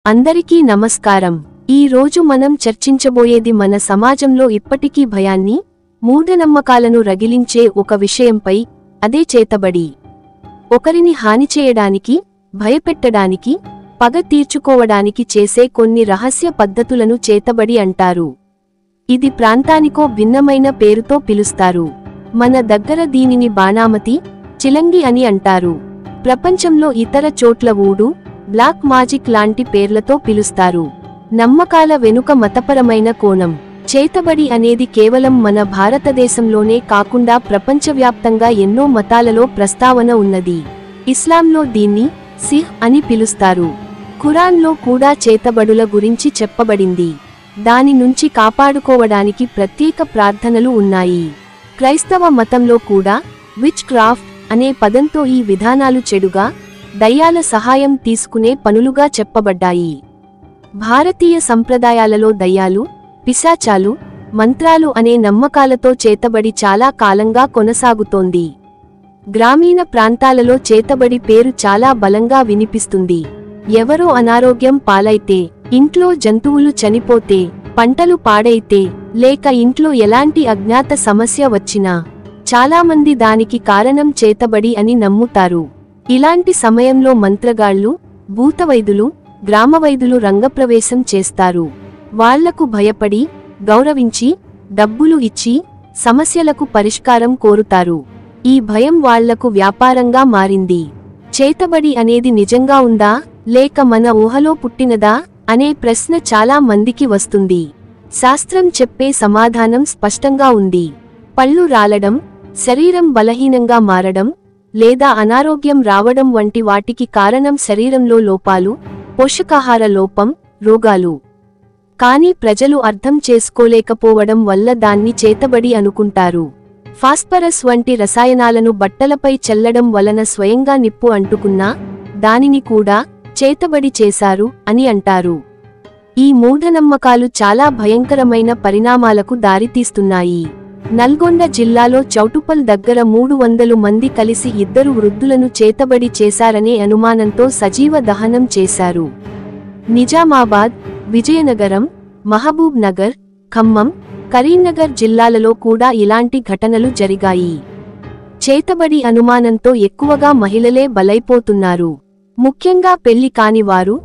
అందరికీ నమస్కారం. ఈ రోజు మనం చర్చించబోయేది మన సమాజంలో ఇప్పటికీ భయాన్ని, మూఢనమ్మకాలను రగిలించే ఒక విషయంపై, అదే చేతబడి. ఒకరిని హాని చేయడానికి, భయపెట్టడానికి, పగ తీర్చుకోవడానికి చేసే కొన్ని రహస్య పద్ధతులను చేతబడి అంటారు. ఇది ప్రాంతానికో భిన్నమైన పేరుతో పిలుస్తారు. మన దగ్గర దీనిని బాణామతి, చిలంగి అని అంటారు. ప్రపంచంలో ఇతర చోట్ల వూడు, బ్లాక్ మాజిక్ లాంటి పేర్లతో పిలుస్తారు. నమ్మకాల వెనుక మతపరమైన కోణం. చేతబడి అనేది కేవలం మన భారతదేశంలోనే కాకుండా ప్రపంచవ్యాప్తంగా ఎన్నో మతాలలో ప్రస్తావన ఉన్నది. ఇస్లాంలో దీన్ని సిహ్ అని పిలుస్తారు. ఖురాన్లో కూడా చేతబడుల గురించి చెప్పబడింది. దాని నుంచి కాపాడుకోవడానికి ప్రత్యేక ప్రార్థనలు ఉన్నాయి. క్రైస్తవ మతంలో కూడా విచ్ క్రాఫ్ట్ అనే పదంతో ఈ విధానాలు చెడుగా, దయ్యాల సహాయం తీసుకునే పనులుగా చెప్పబడ్డాయి. భారతీయ సంప్రదాయాలలో దయ్యాలు, పిశాచాలు, మంత్రాలు అనే నమ్మకాలతో చేతబడి చాలా కాలంగా కొనసాగుతోంది. గ్రామీణ ప్రాంతాలలో చేతబడి పేరు చాలా బలంగా వినిపిస్తుంది. ఎవరో అనారోగ్యం పాలైతే, ఇంట్లో జంతువులు చనిపోతే, పంటలు పాడైతే, లేక ఇంట్లో ఎలాంటి అజ్ఞాత సమస్య వచ్చినా చాలామంది దానికి కారణం చేతబడి అని నమ్ముతారు. ఇలాంటి సమయంలో మంత్రగాళ్లు, భూతవైదులు, గ్రామవైదులు రంగప్రవేశం చేస్తారు. వాళ్లకు భయపడి, గౌరవించి, డబ్బులు ఇచ్చి, సమస్యలకు పరిష్కారం కోరుతారు. ఈ భయం వాళ్లకు వ్యాపారంగా మారింది. చేతబడి అనేది నిజంగా ఉందా, లేక మన ఊహలో పుట్టినదా అనే ప్రశ్న చాలా మందికి వస్తుంది. శాస్త్రం చెప్పే సమాధానం స్పష్టంగా ఉంది. పళ్ళు రాలడం, శరీరం బలహీనంగా మారడం, లేదా అనారోగ్యం రావడం వంటి వాటికి కారణం శరీరంలో లోపాలు, పోషకాహార లోపం, రోగాలు. కానీ ప్రజలు అర్థం చేసుకోలేకపోవడం వల్ల దాన్ని చేతబడి అనుకుంటారు. ఫాస్ఫరస్ వంటి రసాయనాలను బట్టలపై చల్లడం వలన స్వయంగా నిప్పు అంటుకున్నా, దానిని కూడా చేతబడి చేశారు అని అంటారు. ఈ మూఢనమ్మకాలు చాలా భయంకరమైన పరిణామాలకు దారితీస్తున్నాయి. నల్గొండ జిల్లాలో చౌటుప్పల్ దగ్గర 300 మంది కలిసి 2 వృద్ధులను చేతబడి చేశారనే అనుమానంతో సజీవ దహనం చేశారు. నిజామాబాద్, విజయనగరం, మహబూబ్ నగర్, ఖమ్మం, కరీంనగర్ జిల్లాలలో కూడా ఇలాంటి ఘటనలు జరిగాయి. చేతబడి అనుమానంతో ఎక్కువగా మహిళలే బలైపోతున్నారు. ముఖ్యంగా పెళ్లి కానివారు,